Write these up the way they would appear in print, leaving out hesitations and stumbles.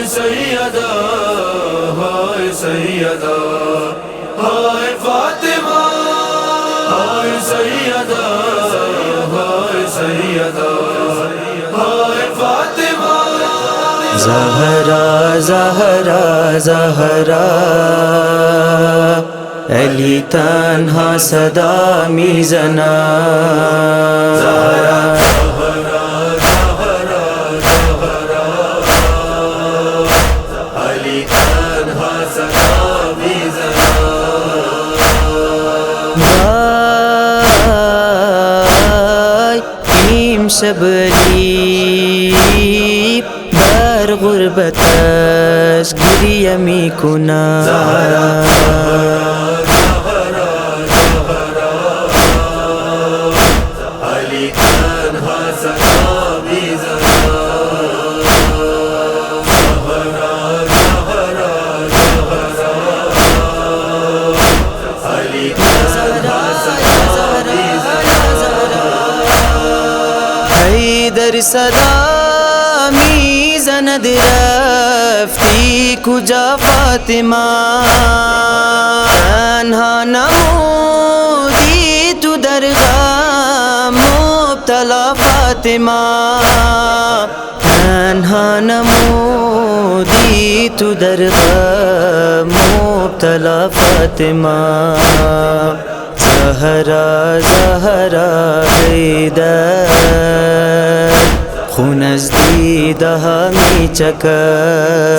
सैयदा, हाय सैयदा, हाय फातिमा, हाय सैयदा, हाय सैयदा, हाय फातिमा। ज़हरा ज़हरा ज़हरा अली तन्हा सदा मिज़ना। शबली बर गुरबतश गिरियमी कुना। हैदर सदा मीज़नद रफ्ती कुजा फातिमा। तन्हा नमूदी तु दरगाह मुब्तला फातिमा। तन्हा नमूदी तु दरगाह मुब्तला फातिमा। ज़हरा ज़हरा हैदर खुनज़ दीदा हमी चकर।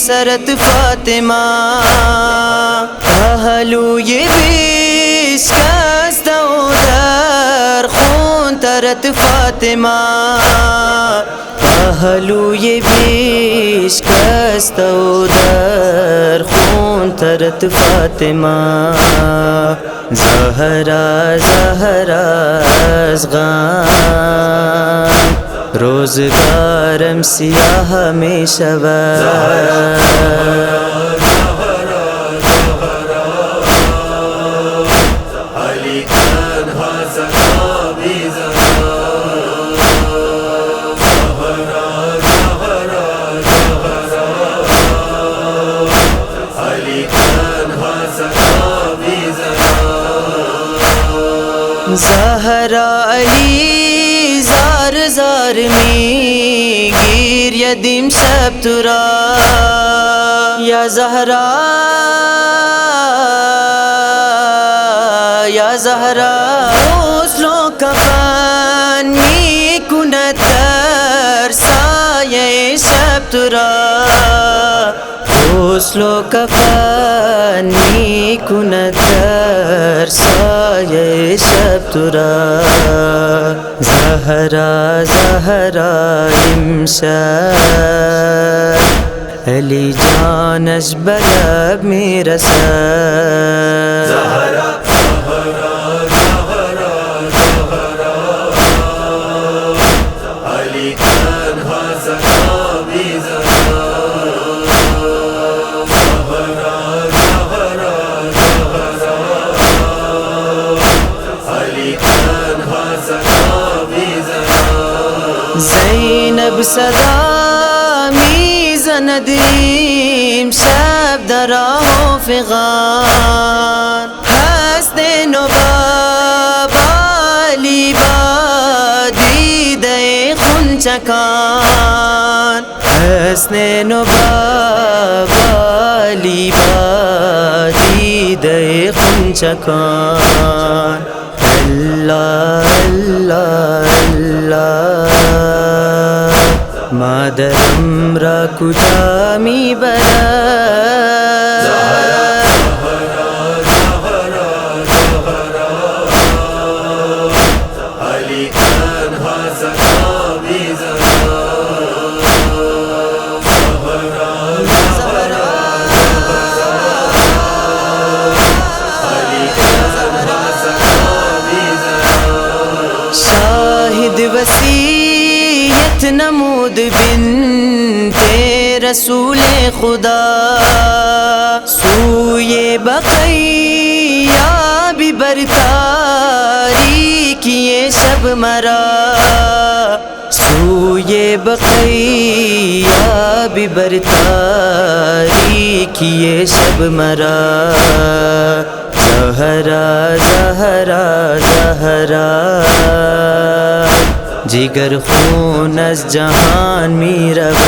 सरत फातिमा पहलू ये विश्कस्त उदर खून तरत फातिमा। पहलू ये विश्कस्त उदर खून तरत फातिमा। ज़हरा ज़हरा अज़ग़ान रोज़गारम सियाह में शवा। ज़हरा अली जार जार में गिर यदीम सब तुरा। या ज़हरा या ज़हरा उसलो कफन में कुनतर साये सब तुरा। उसलो कफन में कुनतर साये सब तुरा। ज़हरा ज़हरा इमशब अली जानश बलब मेरा सर। ज़ैनब सदा मीज़नद इमशब दराहो फ़िग़ान। हस्ते नबाली दीदे खुनचकान। हस्ने नबाली दीदे खुनचकान। अल्लाह अल्लाह अल्लाह मादरम रा कुजामी बरा। वसीयत नमूद बिन्ते रसूल खुदा सूये बक़ैया भी बरतारी किए शब मरा सूये बक़ैया भी बरतारी किए शब मरा ज़हरा ज़हरा ज़हरा जिगर खून अज़ जहान मीरवा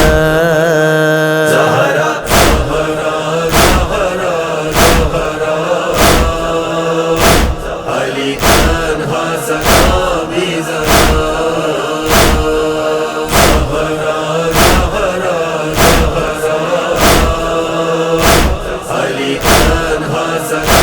ज़हरा ज़हरा ज़हरा ज़हरा अली तन्हा सका भी ज़रा ज़हरा ज़हरा ज़हरा अली तन्हा सका